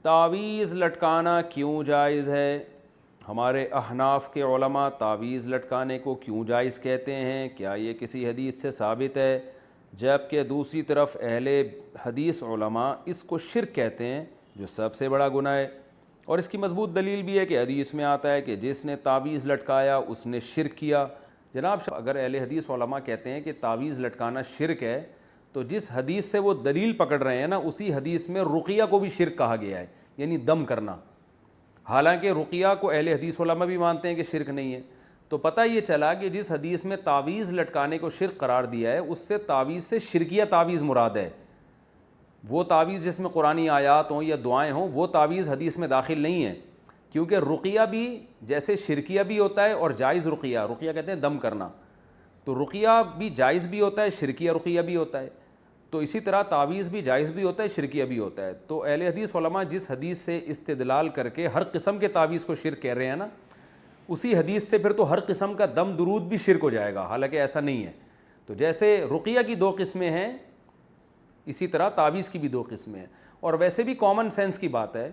تعویذ لٹکانا کیوں جائز ہے؟ ہمارے احناف کے علماء تعویذ لٹکانے کو کیوں جائز کہتے ہیں؟ کیا یہ کسی حدیث سے ثابت ہے؟ جبکہ دوسری طرف اہل حدیث علماء اس کو شرک کہتے ہیں، جو سب سے بڑا گناہ ہے۔ اور اس کی مضبوط دلیل بھی ہے کہ حدیث میں آتا ہے کہ جس نے تعویذ لٹکایا اس نے شرک کیا۔ جناب اگر اہل حدیث علماء کہتے ہیں کہ تعویذ لٹکانا شرک ہے، تو جس حدیث سے وہ دلیل پکڑ رہے ہیں نا، اسی حدیث میں رقیہ کو بھی شرک کہا گیا ہے، یعنی دم کرنا۔ حالانکہ رقیہ کو اہل حدیث علماء بھی مانتے ہیں کہ شرک نہیں ہے۔ تو پتہ یہ چلا کہ جس حدیث میں تعویذ لٹکانے کو شرک قرار دیا ہے، اس سے تعویذ سے شرکیہ تعویذ مراد ہے۔ وہ تعویذ جس میں قرآنی آیات ہوں یا دعائیں ہوں، وہ تعویذ حدیث میں داخل نہیں ہے، کیونکہ رقیہ بھی جیسے شرکیہ بھی ہوتا ہے اور جائز رقیہ کہتے ہیں دم کرنا، تو رقیہ بھی جائز بھی ہوتا ہے، شرکیہ رقیہ بھی ہوتا ہے، تو اسی طرح تعویذ بھی جائز بھی ہوتا ہے، شرکیہ بھی ہوتا ہے۔ تو اہل حدیث علماء جس حدیث سے استدلال کر کے ہر قسم کے تعویذ کو شرک کہہ رہے ہیں نا، اسی حدیث سے پھر تو ہر قسم کا دم درود بھی شرک ہو جائے گا، حالانکہ ایسا نہیں ہے۔ تو جیسے رقیہ کی 2 قسمیں ہیں، اسی طرح تعویذ کی بھی 2 قسمیں ہیں۔ اور ویسے بھی کامن سینس کی بات ہے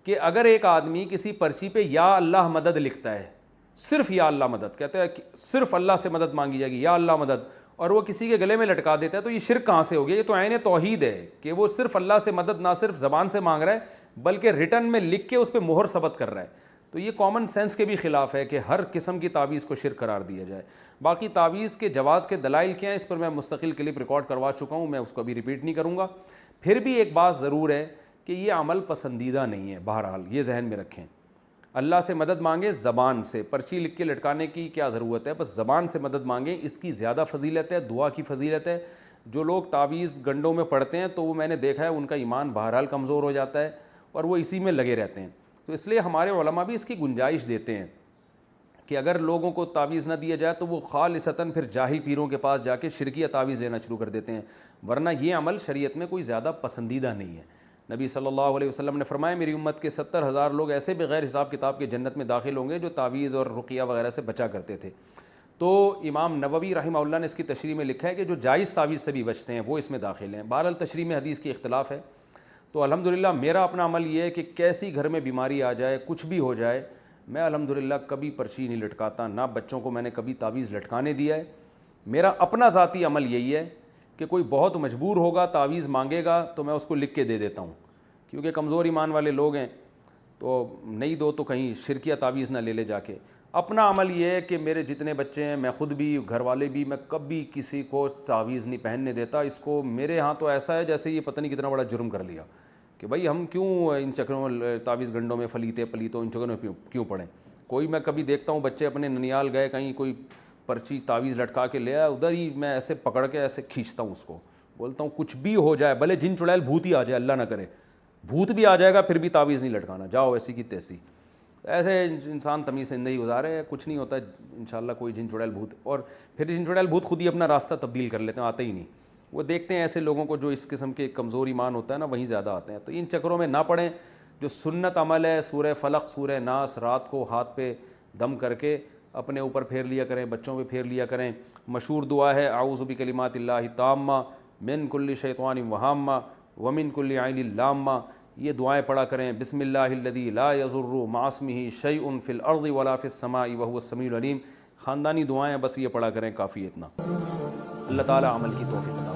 کہ اگر ایک آدمی کسی پرچی پہ یا اللہ مدد لکھتا ہے، صرف یا اللہ مدد کہتے ہیں، صرف اللہ سے مدد مانگی جائے گی، یا اللہ مدد، اور وہ کسی کے گلے میں لٹکا دیتا ہے، تو یہ شرک کہاں سے ہو گیا؟ یہ تو عین توحید ہے کہ وہ صرف اللہ سے مدد نہ صرف زبان سے مانگ رہا ہے بلکہ ریٹن میں لکھ کے اس پہ مہر ثبت کر رہا ہے۔ تو یہ کامن سینس کے بھی خلاف ہے کہ ہر قسم کی تعویذ کو شرک قرار دیا جائے۔ باقی تعویذ کے جواز کے دلائل کیا ہیں، اس پر میں مستقل کلپ ریکارڈ کروا چکا ہوں، میں اس کو ابھی ریپیٹ نہیں کروں گا۔ پھر بھی ایک بات ضرور ہے کہ یہ عمل پسندیدہ نہیں ہے، بہرحال یہ ذہن میں رکھیں۔ اللہ سے مدد مانگیں زبان سے، پرچی لکھ کے لٹکانے کی کیا ضرورت ہے، بس زبان سے مدد مانگیں، اس کی زیادہ فضیلت ہے، دعا کی فضیلت ہے۔ جو لوگ تعویذ گنڈوں میں پڑھتے ہیں تو وہ میں نے دیکھا ہے ان کا ایمان بہرحال کمزور ہو جاتا ہے اور وہ اسی میں لگے رہتے ہیں۔ تو اس لیے ہمارے علماء بھی اس کی گنجائش دیتے ہیں کہ اگر لوگوں کو تعویذ نہ دیا جائے تو وہ خالصتاً پھر جاہل پیروں کے پاس جا کے شرکیہ تعویذ لینا شروع کر دیتے ہیں، ورنہ یہ عمل شریعت میں کوئی زیادہ پسندیدہ نہیں ہے۔ نبی صلی اللہ علیہ وسلم نے فرمایا میری امت کے 70,000 لوگ ایسے بغیر حساب کتاب کے جنت میں داخل ہوں گے جو تعویذ اور رقیہ وغیرہ سے بچا کرتے تھے۔ تو امام نووی رحمہ اللہ نے اس کی تشریح میں لکھا ہے کہ جو جائز تعویذ سے بھی بچتے ہیں وہ اس میں داخل ہیں۔ بہرحال تشریح میں حدیث کی اختلاف ہے۔ تو الحمدللہ میرا اپنا عمل یہ ہے کہ کیسی گھر میں بیماری آ جائے، کچھ بھی ہو جائے، میں الحمدللہ کبھی پرچی نہیں لٹکاتا، نہ بچوں کو میں نے کبھی تعویذ لٹکانے دیا ہے۔ میرا اپنا ذاتی عمل یہی ہے کہ کوئی بہت مجبور ہوگا تعویذ مانگے گا تو میں اس کو لکھ کے دے دیتا ہوں، کیونکہ کمزور ایمان والے لوگ ہیں، تو نہیں دو تو کہیں شرکیہ تعویذ نہ لے لے جا کے۔ اپنا عمل یہ ہے کہ میرے جتنے بچے ہیں، میں خود بھی، گھر والے بھی، میں کبھی کسی کو تعویذ نہیں پہننے دیتا۔ اس کو میرے ہاں تو ایسا ہے جیسے یہ پتہ نہیں کتنا بڑا جرم کر لیا کہ بھائی ہم کیوں ان چکروں میں تعویذ گنڈوں میں پلیتوں ان چکروں میں کیوں پڑیں۔ کوئی میں کبھی دیکھتا ہوں بچے اپنے ننیال گئے کہیں، کوئی پرچی تعویذ لٹکا کے لے آیا، ادھر ہی میں ایسے پکڑ کے ایسے کھینچتا ہوں اس کو، بولتا ہوں کچھ بھی ہو جائے، بھلے جن چڑیل بھوت ہی آ جائے، اللہ نہ کرے بھوت بھی آ جائے گا پھر بھی تعویذ نہیں لٹکانا، جاؤ ایسی کی تیسی۔ ایسے انسان تمیز زندگی گزارے، کچھ نہیں ہوتا انشاءاللہ کوئی جن چڑیل بھوت، اور پھر جن چڑیل بھوت خود ہی اپنا راستہ تبدیل کر لیتے ہیں، آتے ہی نہیں۔ وہ دیکھتے ہیں ایسے لوگوں کو جو اس قسم کے کمزور ایمان ہوتا ہے نا، وہیں زیادہ آتے ہیں۔ تو ان چکروں میں نہ پڑیں۔ جو سنت عمل ہے، سورہ فلق، سورہ ناس رات کو ہاتھ پہ دم کر کے اپنے اوپر پھیر لیا کریں، بچوں پہ پھیر لیا کریں۔ مشہور دعا ہے اعوذ بکلمات اللہ التامہ من کل شیطان وہامہ ومن کل عین لامہ، یہ دعائیں پڑھا کریں۔ بسم اللہ الذی لا یضر مع اسمہ شیء فی الارض ولا فی السماء وہو السمیع العلیم۔ خاندانی دعائیں بس یہ پڑھا کریں، کافی اتنا۔ اللہ تعالی عمل کی توفیق عطا